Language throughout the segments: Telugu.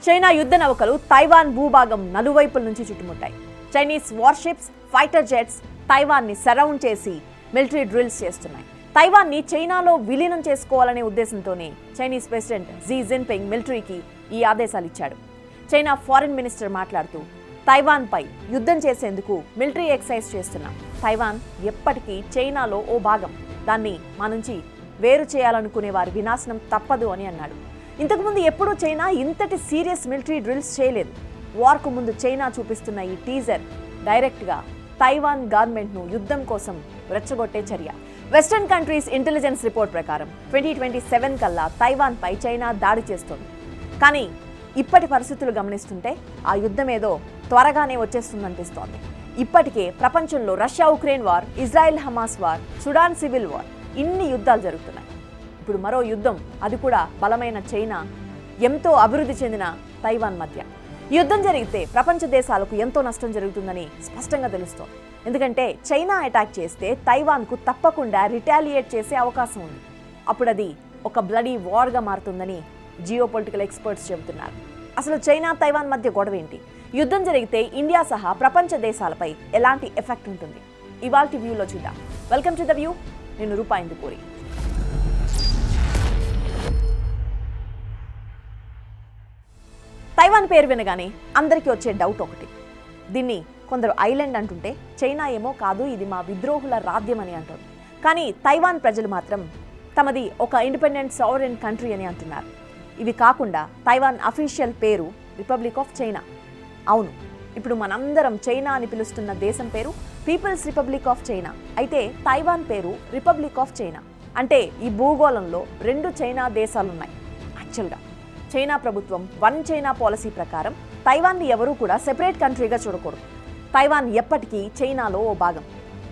చైనా యుద్ధ నౌకలు తైవాన్ భూభాగం నలువైపుల నుంచి చుట్టుముట్టాయి. చైనీస్ వార్షిప్స్, ఫైటర్ జెట్స్ తైవాన్ని సరౌండ్ చేసి మిలిటరీ డ్రిల్స్ చేస్తున్నాయి. తైవాన్ని చైనాలో విలీనం చేసుకోవాలనే ఉద్దేశంతోనే చైనీస్ ప్రెసిడెంట్ జీ జిన్పింగ్ మిలిటరీకి ఈ ఆదేశాలు ఇచ్చాడు. చైనా ఫారిన్ మినిస్టర్ మాట్లాడుతూ తైవాన్పై యుద్ధం చేసేందుకు మిలిటరీ ఎక్సైజ్ చేస్తున్నాం. తైవాన్ ఎప్పటికీ చైనాలో ఓ భాగం. దాన్ని మా నుంచి వేరు చేయాలనుకునే వారి వినాశనం తప్పదు అని అన్నాడు. ఇంతకుముందు ఎప్పుడూ చైనా ఇంతటి సీరియస్ మిలిటరీ డ్రిల్స్ చేయలేదు. వార్కు ముందు చైనా చూపిస్తున్న ఈ టీజర్ డైరెక్ట్గా తైవాన్ గవర్నమెంట్ను యుద్ధం కోసం రెచ్చగొట్టే చర్య. వెస్టర్న్ కంట్రీస్ ఇంటెలిజెన్స్ రిపోర్ట్ ప్రకారం 2027 కల్లా తైవాన్పై చైనా దాడి చేస్తోంది. కానీ ఇప్పటి పరిస్థితులు గమనిస్తుంటే ఆ యుద్ధం ఏదో త్వరగానే వచ్చేస్తుందనిపిస్తోంది. ఇప్పటికే ప్రపంచంలో Russia Ukraine war, Israel Hamas war, Sudan civil war, ఇన్ని యుద్ధాలు జరుగుతున్నాయి. ఇప్పుడు మరో యుద్ధం, అది కూడా బలమైన చైనా, ఎంతో అభివృద్ధి చెందిన తైవాన్ మధ్య. ఈ యుద్ధం జరిగితే ప్రపంచ దేశాలకు ఎంతో నష్టం జరుగుతుందని స్పష్టంగా తెలుస్తోంది. ఎందుకంటే చైనా అటాక్ చేస్తే తైవాన్కు తప్పకుండా రిటాలియేట్ చేసే అవకాశం ఉంది. అప్పుడు అది ఒక బ్లడీ వార్గా మారుతుందని జియోపొలిటికల్ ఎక్స్పర్ట్స్ చెబుతున్నారు. అసలు చైనా తైవాన్ మధ్య గొడవ ఏంటి? యుద్ధం జరిగితే ఇండియా సహా ప్రపంచ దేశాలపై ఎలాంటి ఎఫెక్ట్ ఉంటుంది? ఇవాల్టి వ్యూలో చూద్దాం. Welcome to the view. నేను రూపా ఇందుకూరి. తైవాన్ పేరు వినగానే అందరికీ వచ్చే డౌట్ ఒకటి. దీన్ని కొందరు ఐలాండ్ అంటుంటే, చైనా ఏమో కాదు, ఇది మా విద్రోహుల రాజ్యం అని అంటారు. కానీ తైవాన్ ప్రజలు మాత్రం తమది ఒక ఇండిపెండెంట్ సావరెన్ కంట్రీ అని అంటున్నారు. ఇవి కాకుండా తైవాన్ అఫీషియల్ పేరు రిపబ్లిక్ ఆఫ్ చైనా. అవును, ఇప్పుడు మనందరం చైనా అని పిలుస్తున్న దేశం పేరు పీపుల్స్ రిపబ్లిక్ ఆఫ్ చైనా. అయితే తైవాన్ పేరు రిపబ్లిక్ ఆఫ్ చైనా. అంటే ఈ భూగోళంలో రెండు చైనా దేశాలున్నాయి. యాక్చువల్గా చైనా ప్రభుత్వం వన్ చైనా పాలసీ ప్రకారం తైవాన్ని ఎవరూ కూడా సెపరేట్ కంట్రీగా చూడకూడదు. తైవాన్ ఎప్పటికీ చైనాలో ఓ భాగం.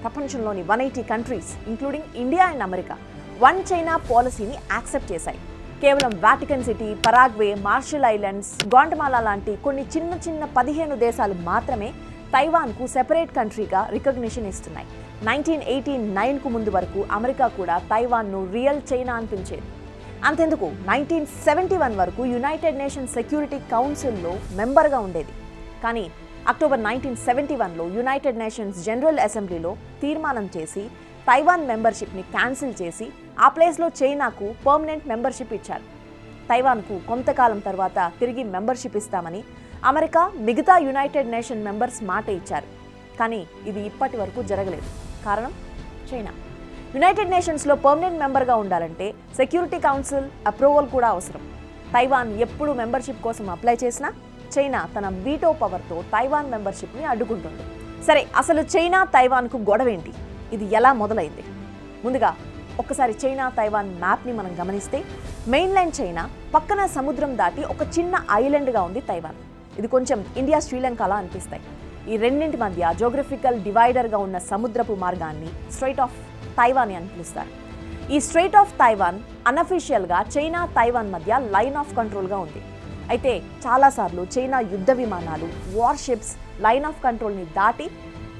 ప్రపంచంలోని 180 countries including India and America one China పాలసీని యాక్సెప్ట్ చేశాయి. కేవలం Vatican city, Paraguay, martial islands, గ్వాటమాలా లాంటి కొన్ని చిన్న చిన్న 15 దేశాలు మాత్రమే తైవాన్కు సెపరేట్ కంట్రీగా రికగ్నిషన్ ఇస్తున్నాయి. 1989కు ముందు వరకు అమెరికా కూడా తైవాన్ను రియల్ చైనా అని పిలిచేది. అంతెందుకు 1971 వరకు యునైటెడ్ నేషన్స్ సెక్యూరిటీ కౌన్సిల్లో మెంబర్గా ఉండేది. కానీ అక్టోబర్ 1971లో యునైటెడ్ నేషన్స్ జనరల్ అసెంబ్లీలో తీర్మానం చేసి తైవాన్ మెంబర్షిప్ని క్యాన్సిల్ చేసి ఆ ప్లేస్లో చైనాకు పర్మనెంట్ మెంబర్షిప్ ఇచ్చారు. తైవాన్కు కొంతకాలం తర్వాత తిరిగి మెంబర్షిప్ ఇస్తామని అమెరికా, మిగతా యునైటెడ్ నేషన్ మెంబర్స్ మాట ఇచ్చారు. కానీ ఇది ఇప్పటి వరకు జరగలేదు. కారణం చైనా. యునైటెడ్ నేషన్స్లో పర్మనెంట్ మెంబర్గా ఉండాలంటే సెక్యూరిటీ కౌన్సిల్ అప్రూవల్ కూడా అవసరం. తైవాన్ ఎప్పుడు మెంబర్షిప్ కోసం అప్లై చేసినా చైనా తన వీటో పవర్తో తైవాన్ మెంబర్షిప్ని అడ్డుకుంటుంది. సరే, అసలు చైనా తైవాన్కు గొడవ ఏంటి? ఇది ఎలా మొదలైంది? ముందుగా ఒక్కసారి చైనా తైవాన్ మ్యాప్ని మనం గమనిస్తే మెయిన్లైన్ చైనా పక్కన సముద్రం దాటి ఒక చిన్న ఐలాండ్గా ఉంది తైవాన్. ఇది కొంచెం ఇండియా, శ్రీలంకలా అనిపిస్తాయి. ఈ రెండింటి మధ్య జోగ్రఫికల్ డివైడర్గా ఉన్న సముద్రపు మార్గాన్ని స్ట్రైట్ ఆఫ్ తైవాన్ అని పిలుస్తారు. ఈ స్ట్రైట్ ఆఫ్ తైవాన్ అన్అఫీషియల్గా చైనా తైవాన్ మధ్య లైన్ ఆఫ్ కంట్రోల్గా ఉంది. అయితే చాలాసార్లు చైనా యుద్ధ విమానాలు, వార్షిప్స్ లైన్ ఆఫ్ కంట్రోల్ని దాటి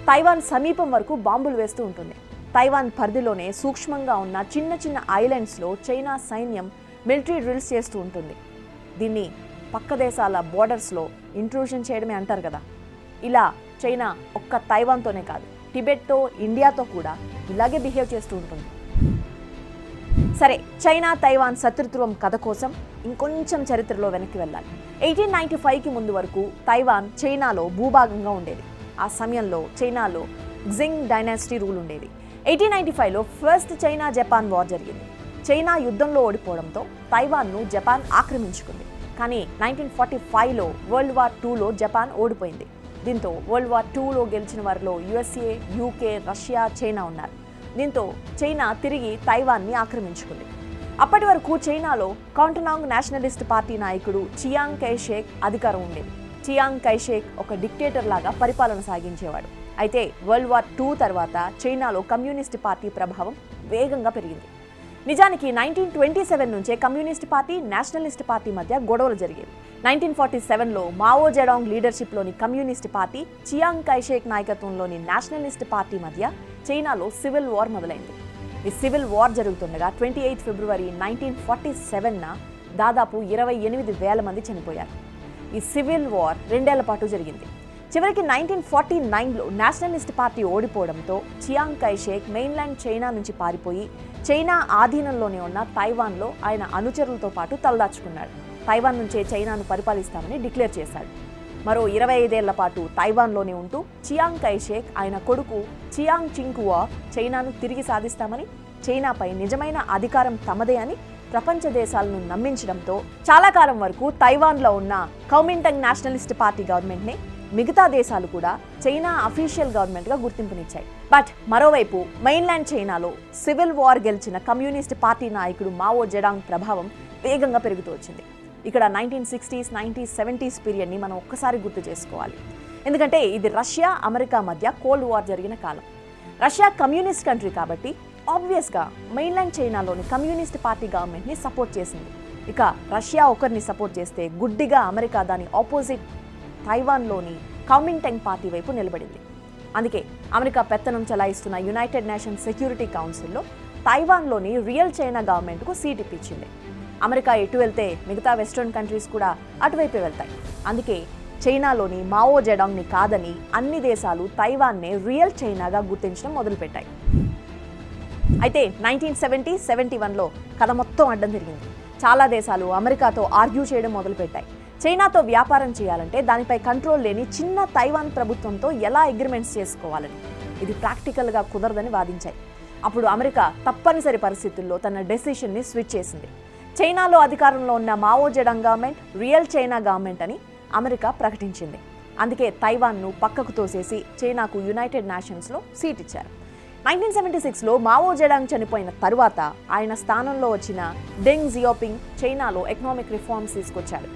తైవాన్ సమీపం వరకు బాంబులు వేస్తూ ఉంటుంది. తైవాన్ పరిధిలోనే సూక్ష్మంగా ఉన్న చిన్న చిన్న ఐలాండ్స్లో చైనా సైన్యం మిలిటరీ డ్రిల్స్ చేస్తూ ఉంటుంది. దీన్ని పక్క దేశాల బోర్డర్స్లో ఇంట్రూషన్ చేయడమే అంటారు కదా. ఇలా చైనా ఒక్క తైవాన్తోనే కాదు, టిబెట్తో, ఇండియాతో కూడా ఇలాగే బిహేవ్ చేస్తూ ఉంటుంది. సరే, చైనా తైవాన్ శత్రుత్వం కథ కోసం ఇంకొంచెం చరిత్రలో వెనక్కి వెళ్ళాలి. 1895కి ముందు వరకు తైవాన్ చైనాలో భూభాగంగా ఉండేది. ఆ సమయంలో చైనాలో జింగ్ డైనాసిటీ రూల్ ఉండేది. 1895లో ఫస్ట్ చైనా జపాన్ వార్ జరిగింది. చైనా యుద్ధంలో ఓడిపోవడంతో తైవాన్ను జపాన్ ఆక్రమించుకుంది. కానీ 1945లో వరల్డ్ వార్ 2లో జపాన్ ఓడిపోయింది. దీంతో వరల్డ్ వార్ 2లో గెలిచిన వారిలో USA, UK, రష్యా, చైనా ఉన్నారు. దీంతో చైనా తిరిగి తైవాన్ని ఆక్రమించుకుంది. అప్పటి వరకు చైనాలో కాంటనాంగ్ నేషనలిస్ట్ పార్టీ నాయకుడు చియాంగ్ కైషేక్ అధికారం ఉండేది. చియాంగ్ కైషేక్ ఒక డిక్టేటర్ లాగా పరిపాలన సాగించేవాడు. అయితే వరల్డ్ వార్ 2 తర్వాత చైనాలో కమ్యూనిస్ట్ పార్టీ ప్రభావం వేగంగా పెరిగింది. నిజానికి 1927 నుంచే కమ్యూనిస్ట్ పార్టీ, నేషనలిస్ట్ పార్టీ మధ్య గొడవలు జరిగేవి. 1947లో మావో జెడాంగ్ లీడర్షిప్లోని కమ్యూనిస్ట్ పార్టీ, చియాంగ్ కైషేక్ నాయకత్వంలోని నేషనలిస్ట్ పార్టీ మధ్య చైనాలో సివిల్ వార్ మొదలైంది. ఈ సివిల్ వార్ జరుగుతుండగా 28 ఫిబ్రవరి 1947న దాదాపు 28,000 మంది చనిపోయారు. ఈ సివిల్ వార్ 2 ఏళ్ల పాటు జరిగింది. చివరికి 1949లో నేషనలిస్ట్ పార్టీ ఓడిపోవడంతో చియాంగ్ కైషేక్ మెయిన్లాండ్ చైనా నుంచి పారిపోయి చైనా ఆధీనంలోనే ఉన్న తైవాన్లో ఆయన అనుచరులతో పాటు తలదాచుకున్నాడు. తైవాన్ నుంచే చైనాను పరిపాలిస్తామని డిక్లేర్ చేశాడు. మరో 25 ఏళ్ల పాటు తైవాన్లోనే ఉంటూ చియాంగ్ కైషేక్ ఆయన కొడుకు చియాంగ్ చింగ్కువా చైనాను తిరిగి సాధిస్తామని, చైనాపై నిజమైన అధికారం తమదే అని ప్రపంచ దేశాలను నమ్మించడంతో చాలా కాలం వరకు తైవాన్లో ఉన్న కౌమింటంగ్ నేషనలిస్ట్ పార్టీ గవర్నమెంట్ని మిగతా దేశాలు కూడా చైనా అఫీషియల్ గవర్నమెంట్గా గుర్తింపునిచ్చాయి. బట్ మరోవైపు మెయిన్లాండ్ చైనాలో సివిల్ వార్ గెలిచిన కమ్యూనిస్ట్ పార్టీ నాయకుడు మావో జెడాంగ్ ప్రభావం వేగంగా పెరుగుతూ వచ్చింది. ఇక్కడ 1960s, 90s, 70s పీరియడ్ని మనం ఒక్కసారి గుర్తు చేసుకోవాలి. ఎందుకంటే ఇది రష్యా అమెరికా మధ్య కోల్డ్ వార్ జరిగిన కాలం. రష్యా కమ్యూనిస్ట్ కంట్రీ కాబట్టి ఆబ్వియస్గా మెయిన్లాండ్ చైనాలోని కమ్యూనిస్ట్ పార్టీ గవర్నమెంట్ని సపోర్ట్ చేసింది. ఇక రష్యా ఒకరిని సపోర్ట్ చేస్తే గుడ్డిగా అమెరికా దాని ఆపోజిట్ తైవాన్లోని కౌమింటంగ్ పార్టీ వైపు నిలబడింది. అందుకే అమెరికా పెత్తనం చలాయిస్తున్న యునైటెడ్ నేషన్స్ సెక్యూరిటీ కౌన్సిల్లో తైవాన్లోని రియల్ చైనా గవర్నమెంట్కు సీట్ ఇప్పించింది. అమెరికా ఎటు వెళ్తే మిగతా వెస్ట్రన్ కంట్రీస్ కూడా అటువైపే వెళ్తాయి. అందుకే చైనాలోని మావో జెడాంగ్ని కాదని అన్ని దేశాలు తైవాన్నే రియల్ చైనాగా గుర్తించడం మొదలుపెట్టాయి. అయితే 1970-71లో కథ మొత్తం అడ్డం తిరిగింది. చాలా దేశాలు అమెరికాతో ఆర్గ్యూ చేయడం మొదలుపెట్టాయి. చైనాతో వ్యాపారం చేయాలంటే దానిపై కంట్రోల్ లేని చిన్న తైవాన్ ప్రభుత్వంతో ఎలా అగ్రిమెంట్స్ చేసుకోవాలని, ఇది ప్రాక్టికల్గా కుదరదని వాదించాయి. అప్పుడు అమెరికా తప్పనిసరి పరిస్థితుల్లో తన డెసిషన్ని స్విచ్ చేసింది. చైనాలో అధికారంలో ఉన్న Mao Zedong government real China government అని అమెరికా ప్రకటించింది. అందుకే తైవాన్ను పక్కకు తోసేసి చైనాకు యునైటెడ్ నేషన్స్లో సీట్ ఇచ్చారు. 1976లో మావో జెడాంగ్ చనిపోయిన తరువాత ఆయన స్థానంలో వచ్చిన డెంగ్ జియోపింగ్ చైనాలో ఎకనామిక్ రిఫార్మ్స్ తీసుకొచ్చాడు.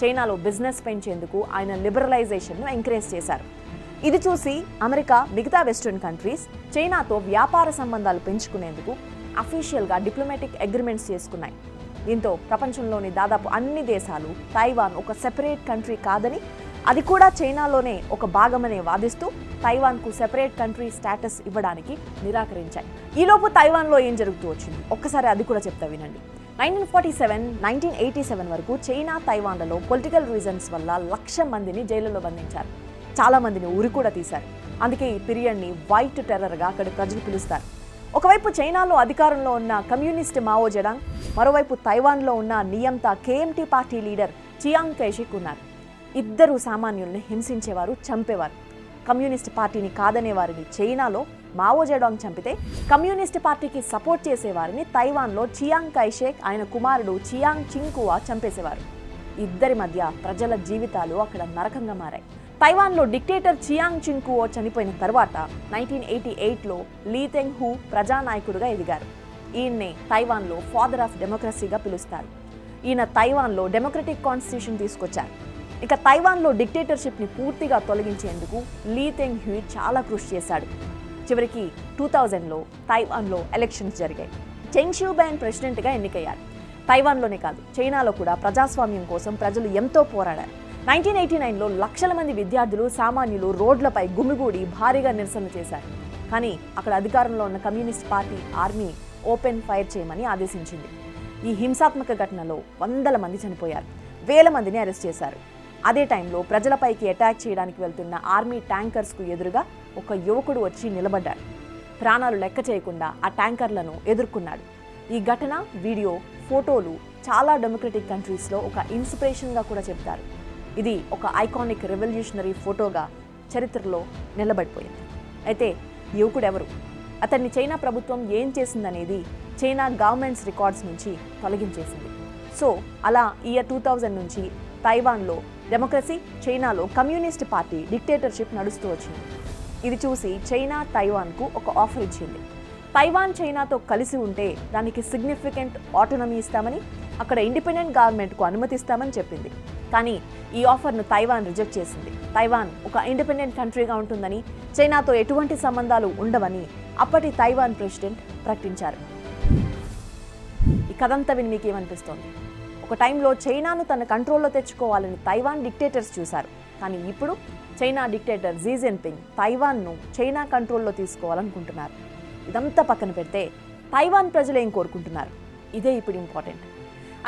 చైనాలో బిజినెస్ పెంచేందుకు ఆయన లిబరలైజేషన్ను ఎంకరేజ్ చేశారు. ఇది చూసి అమెరికా, మిగతా వెస్ట్రన్ కంట్రీస్ చైనాతో వ్యాపార సంబంధాలు పెంచుకునేందుకు అఫీషియల్గా డిప్లొమాటిక్ అగ్రిమెంట్స్ చేసుకున్నాయి. దీంతో ప్రపంచంలోని దాదాపు అన్ని దేశాలు తైవాన్ ఒక సెపరేట్ కంట్రీ కాదని, అది కూడా చైనాలోనే ఒక భాగమనే వాదిస్తూ తైవాన్కు సెపరేట్ కంట్రీ స్టేటస్ ఇవ్వడానికి నిరాకరించాయి. ఈలోపు తైవాన్లో ఏం జరుగుతూ వచ్చింది ఒక్కసారి అది కూడా చెప్తా వినండి. 1947-1987 వరకు చైనా తైవాన్లలో పొలిటికల్ రీజన్స్ వల్ల 1,00,000 మందిని జైలులో బంధించారు. చాలా మందిని ఉరి కూడా తీశారు. అందుకే ఈ పీరియడ్ని వైట్ టెర్రర్గా అక్కడి ప్రజలు పిలుస్తారు. ఒకవైపు చైనాలో అధికారంలో ఉన్న కమ్యూనిస్ట్ మావో జెడాంగ్, మరోవైపు తైవాన్లో ఉన్న నియంతా కేఎంటీ పార్టీ లీడర్ చియాంగ్ కైషేక్ ఉన్నారు. ఇద్దరు సామాన్యుల్ని హింసించేవారు, చంపేవారు. కమ్యూనిస్ట్ పార్టీని కాదనే వారిని చైనాలో మావో జెడాంగ్ చంపితే, కమ్యూనిస్ట్ పార్టీకి సపోర్ట్ చేసేవారిని తైవాన్లో చియాంగ్ కైషేక్ ఆయన కుమారుడు చియాంగ్ చింగ్కువా చంపేసేవారు. ఇద్దరి మధ్య ప్రజల జీవితాలు అక్కడ నరకంగా మారాయి. తైవాన్లో డిక్టేటర్ చియాంగ్ చింగ్కువో చనిపోయిన తర్వాత 1988లో లీ తెంగ్ హూ ప్రజానాయకుడిగా ఎదిగారు. ఈయన్నే తైవాన్లో ఫాదర్ ఆఫ్ డెమోక్రసీగా పిలుస్తారు. ఈయన తైవాన్లో డెమోక్రటిక్ కాన్స్టిట్యూషన్ తీసుకొచ్చారు. ఇక తైవాన్లో డిక్టేటర్షిప్ని పూర్తిగా తొలగించేందుకు లీ తెంగ్ హ్యూ చాలా కృషి చేశాడు. చివరికి 2000లో తైవాన్లో ఎలక్షన్స్ జరిగాయి. చెంగ్ షియూబైన్ ప్రెసిడెంట్గా ఎన్నికయ్యారు. తైవాన్లోనే కాదు, చైనాలో కూడా ప్రజాస్వామ్యం కోసం ప్రజలు ఎంతో పోరాడారు. 1989లో లక్షల మంది విద్యార్థులు, సామాన్యులు రోడ్లపై గుమిగూడి భారీగా నిరసన చేశారు. కానీ అక్కడ అధికారంలో ఉన్న communist party army open fire చేయమని ఆదేశించింది. ఈ హింసాత్మక ఘటనలో వందల మంది చనిపోయారు, వేల మందిని అరెస్ట్ చేశారు. అదే టైంలో ప్రజలపైకి అటాక్ చేయడానికి వెళ్తున్న ఆర్మీ ట్యాంకర్స్కు ఎదురుగా ఒక యువకుడు వచ్చి నిలబడ్డాడు. ప్రాణాలు లెక్క చేయకుండా ఆ ట్యాంకర్లను ఎదుర్కొన్నాడు. ఈ ఘటన, వీడియో, ఫోటోలు చాలా డెమోక్రటిక్ కంట్రీస్లో ఒక ఇన్స్పిరేషన్గా కూడా చెప్తారు. ఇది ఒక ఐకానిక్ రెవల్యూషనరీ ఫోటోగా చరిత్రలో నిలబడిపోయింది. అయితే యువకుడు ఎవరు, అతన్ని చైనా ప్రభుత్వం ఏం చేసిందనేది చైనా గవర్నమెంట్స్ రికార్డ్స్ నుంచి తొలగించేసింది. సో అలా ఇయర్ 2000 నుంచి తైవాన్లో డెమోక్రసీ, చైనాలో కమ్యూనిస్ట్ పార్టీ డిక్టేటర్షిప్ నడుస్తూ వచ్చింది. ఇది చూసి చైనా తైవాన్కు ఒక ఆఫర్ ఇచ్చింది. తైవాన్ చైనాతో కలిసి ఉంటే దానికి సిగ్నిఫికెంట్ ఆటోనమీ ఇస్తామని, అక్కడ ఇండిపెండెంట్ గవర్నమెంట్కు అనుమతిస్తామని చెప్పింది. కానీ ఈ ఆఫర్ను తైవాన్ రిజెక్ట్ చేసింది. తైవాన్ ఒక ఇండిపెండెంట్ కంట్రీగా ఉంటుందని, చైనాతో ఎటువంటి సంబంధాలు ఉండవని అప్పటి తైవాన్ ప్రెసిడెంట్ ప్రకటించారు. ఈ కథంతా విని మీకు ఏమనిపిస్తోంది? ఒక టైంలో చైనాను తన కంట్రోల్లో తెచ్చుకోవాలని తైవాన్ డిక్టేటర్స్ చూశారు. కానీ ఇప్పుడు చైనా డిక్టేటర్ జీ జిన్పింగ్ తైవాన్ను చైనా కంట్రోల్లో తీసుకోవాలనుకుంటున్నారు. ఇదంతా పక్కన పెడితే తైవాన్ ప్రజలు ఏం కోరుకుంటున్నారు? ఇదే ఇప్పుడు ఇంపార్టెంట్.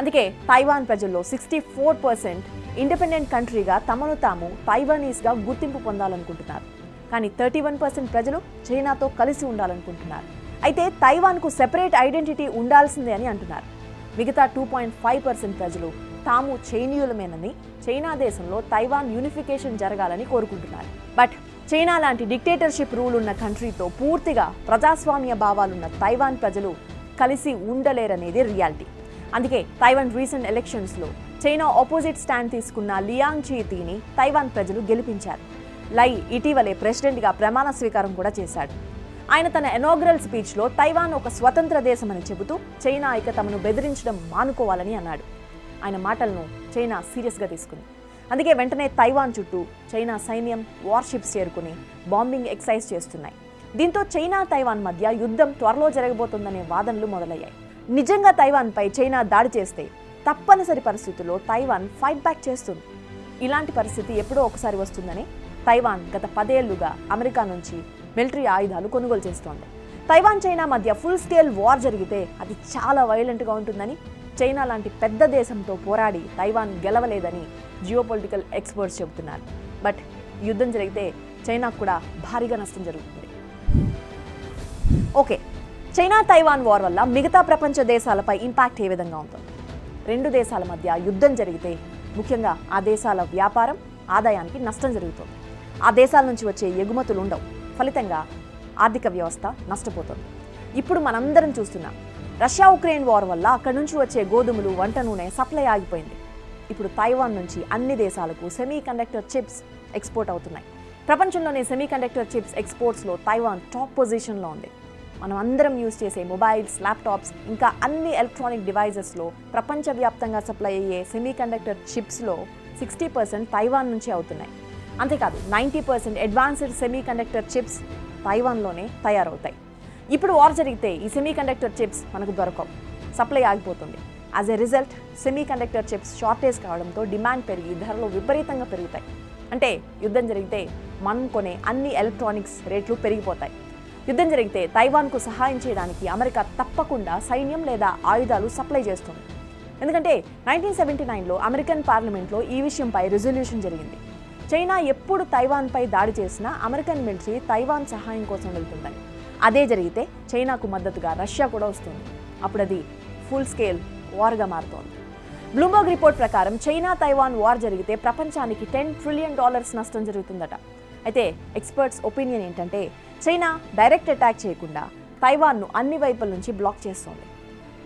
అందుకే తైవాన్ ప్రజల్లో 64% ఇండిపెండెంట్ కంట్రీగా తమను తాము తైవానీస్గా గుర్తింపు పొందాలనుకుంటున్నారు. కానీ 31% ప్రజలు చైనాతో కలిసి ఉండాలనుకుంటున్నారు. అయితే తైవాన్కు సెపరేట్ ఐడెంటిటీ ఉండాల్సిందే అని అంటున్నారు. మిగతా 2.5% ప్రజలు తాము చైనీయులమేనని, చైనా దేశంలో తైవాన్ యూనిఫికేషన్ జరగాలని కోరుకుంటున్నారు. బట్ చైనా లాంటి డిక్టేటర్షిప్ రూల్ ఉన్న కంట్రీతో పూర్తిగా ప్రజాస్వామ్య భావాలున్న తైవాన్ ప్రజలు కలిసి ఉండలేరనేది రియాలిటీ. అందుకే తైవాన్ రీసెంట్ ఎలక్షన్స్లో చైనా ఆపోజిట్ స్టాండ్ తీసుకున్న లియాంగ్ చీతీని తైవాన్ ప్రజలు గెలిపించారు. లై ఇటీవలే ప్రెసిడెంట్గా ప్రమాణ స్వీకారం కూడా చేశాడు. ఆయన తన ఇనాగ్రల్ స్పీచ్లో తైవాన్ ఒక స్వతంత్ర దేశమని చెబుతూ చైనా ఇక తమను బెదిరించడం మానుకోవాలని అన్నాడు. ఆయన మాటలను చైనా సీరియస్గా తీసుకుంది. అందుకే వెంటనే తైవాన్ చుట్టూ చైనా సైన్యం వార్షిప్స్ చేరుకుని బాంబింగ్ ఎక్సైజ్ చేస్తున్నాయి. దీంతో చైనా తైవాన్ మధ్య యుద్ధం త్వరలో జరగబోతోందనే వాదనలు మొదలయ్యాయి. నిజంగా తైవాన్పై చైనా దాడి చేస్తే తప్పనిసరి పరిస్థితుల్లో తైవాన్ ఫైట్ బ్యాక్ చేస్తుంది. ఇలాంటి పరిస్థితి ఎప్పుడో ఒకసారి వస్తుందని తైవాన్ గత 10 ఏళ్లుగా అమెరికా నుంచి మిలిటరీ ఆయుధాలు కొనుగోలు చేస్తోంది. తైవాన్ చైనా మధ్య ఫుల్ స్కేల్ వార్ జరిగితే అది చాలా వైలెంట్గా ఉంటుందని, చైనా లాంటి పెద్ద దేశంతో పోరాడి తైవాన్ గెలవలేదని జియోపొలిటికల్ ఎక్స్పర్ట్స్ చెబుతున్నారు. బట్ యుద్ధం జరిగితే చైనాకు కూడా భారీగా నష్టం జరుగుతుంది. ఓకే, చైనా తైవాన్ వార్ వల్ల మిగతా ప్రపంచ దేశాలపై ఇంపాక్ట్ ఏ విధంగా ఉంటుంది? 2 దేశాల మధ్య యుద్ధం జరిగితే ముఖ్యంగా ఆ దేశాల వ్యాపారం, ఆదాయానికి నష్టం జరుగుతుంది. ఆ దేశాల నుంచి వచ్చే ఎగుమతులు ఉండవు. ఫలితంగా ఆర్థిక వ్యవస్థ నష్టపోతుంది. ఇప్పుడు మనందరం చూస్తున్నాం, రష్యా ఉక్రెయిన్ వార్ వల్ల అక్కడి నుంచి వచ్చే గోధుమలు, వంట నూనె సప్లై ఆగిపోయింది. ఇప్పుడు తైవాన్ నుంచి అన్ని దేశాలకు సెమీ కండక్టర్ చిప్స్ ఎక్స్పోర్ట్ అవుతున్నాయి. ప్రపంచంలోనే సెమీ కండక్టర్ చిప్స్ ఎక్స్పోర్ట్స్లో తైవాన్ టాప్ పొజిషన్లో ఉంది. మనం అందరం యూజ్ చేసే మొబైల్స్, ల్యాప్టాప్స్, ఇంకా అన్ని ఎలక్ట్రానిక్ డివైజెస్లో ప్రపంచవ్యాప్తంగా సప్లై అయ్యే సెమీ కండక్టర్ చిప్స్లో 60% తైవాన్ నుంచి అవుతున్నాయి. అంతేకాదు 90% అడ్వాన్స్డ్ సెమీ కండక్టర్ చిప్స్ తైవాన్లోనే తయారవుతాయి. ఇప్పుడు వార్ జరిగితే ఈ సెమీ కండక్టర్ చిప్స్ మనకు దొరకవు, సప్లై ఆగిపోతుంది. As a result semi conductor chips shortage కావడంతో డిమాండ్ పెరిగి ధరలు విపరీతంగా పెరుగుతాయి. అంటే యుద్ధం జరిగితే మనం కొనే అన్ని ఎలక్ట్రానిక్స్ రేట్లు పెరిగిపోతాయి. యుద్ధం జరిగితే తైవాన్కు సహాయం చేయడానికి అమెరికా తప్పకుండా సైన్యం లేదా ఆయుధాలు సప్లై చేస్తుంది. ఎందుకంటే 1979లో అమెరికన్ పార్లమెంట్లో ఈ విషయంపై రిజల్యూషన్ జరిగింది. చైనా ఎప్పుడు తైవాన్పై దాడి చేసినా అమెరికన్ మిలిటరీ తైవాన్ సహాయం కోసం వెళ్తుందని. అదే జరిగితే చైనాకు మద్దతుగా రష్యా కూడా వస్తుంది. అప్పుడు అది ఫుల్ స్కేల్ వార్గా మారుతోంది. బ్లూంబర్గ్ రిపోర్ట్ ప్రకారం చైనా తైవాన్ వార్ జరిగితే ప్రపంచానికి $10 ట్రిలియన్ నష్టం జరుగుతుందట. అయితే ఎక్స్పర్ట్స్ ఒపీనియన్ ఏంటంటే చైనా డైరెక్ట్ అటాక్ చేయకుండా తైవాన్ను అన్ని వైపుల నుంచి బ్లాక్ చేస్తోంది.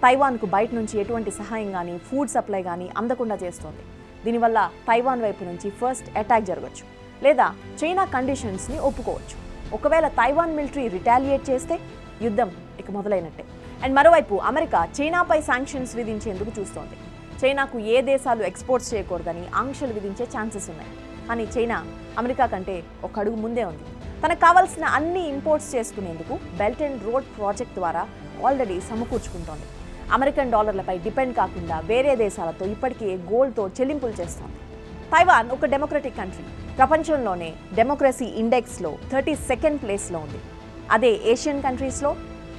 తైవాన్కు బయట నుంచి ఎటువంటి సహాయం కానీ, ఫుడ్ సప్లై కానీ అందకుండా చేస్తోంది. దీనివల్ల తైవాన్ వైపు నుంచి ఫస్ట్ అటాక్ జరగవచ్చు, లేదా చైనా కండిషన్స్ని ఒప్పుకోవచ్చు. ఒకవేళ తైవాన్ మిలిటరీ రిటాలియేట్ చేస్తే యుద్ధం ఇక మొదలైనట్టే. అండ్ మరోవైపు అమెరికా చైనాపై శాంక్షన్స్ విధించేందుకు చూస్తోంది. చైనాకు ఏ దేశాలు ఎక్స్పోర్ట్స్ చేయకూడదని ఆంక్షలు విధించే ఛాన్సెస్ ఉన్నాయి. కానీ చైనా అమెరికా కంటే ఒక అడుగు ముందే ఉంది. తనకు కావాల్సిన అన్ని ఇంపోర్ట్స్ చేసుకునేందుకు బెల్ట్ అండ్ రోడ్ ప్రాజెక్ట్ ద్వారా ఆల్రెడీ సమకూర్చుకుంటోంది. అమెరికన్ డాలర్లపై డిపెండ్ కాకుండా వేరే దేశాలతో ఇప్పటికే గోల్డ్తో చెల్లింపులు చేస్తోంది. తైవాన్ ఒక డెమోక్రటిక్ కంట్రీ. ప్రపంచంలోనే డెమోక్రసీ ఇండెక్స్లో 32nd ప్లేస్లో ఉంది. అదే ఏషియన్ కంట్రీస్లో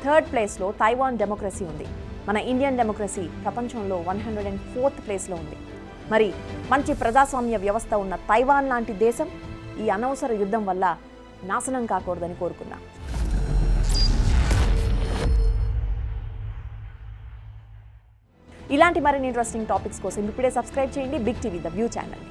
3rd ప్లేస్లో తైవాన్ డెమోక్రసీ ఉంది. మన ఇండియన్ డెమోక్రసీ ప్రపంచంలో 104th ప్లేస్లో ఉంది. మరి మంచి ప్రజాస్వామ్య వ్యవస్థ ఉన్న తైవాన్ లాంటి దేశం ఈ అనవసర యుద్ధం వల్ల నాశనం కాకూడదని కోరుకున్నాం. ఇలాంటి మరిన్ని ఇంట్రెస్టింగ్ టాపిక్స్ కోసం ఇప్పుడే సబ్స్క్రైబ్ చేయండి Big TV the view channel.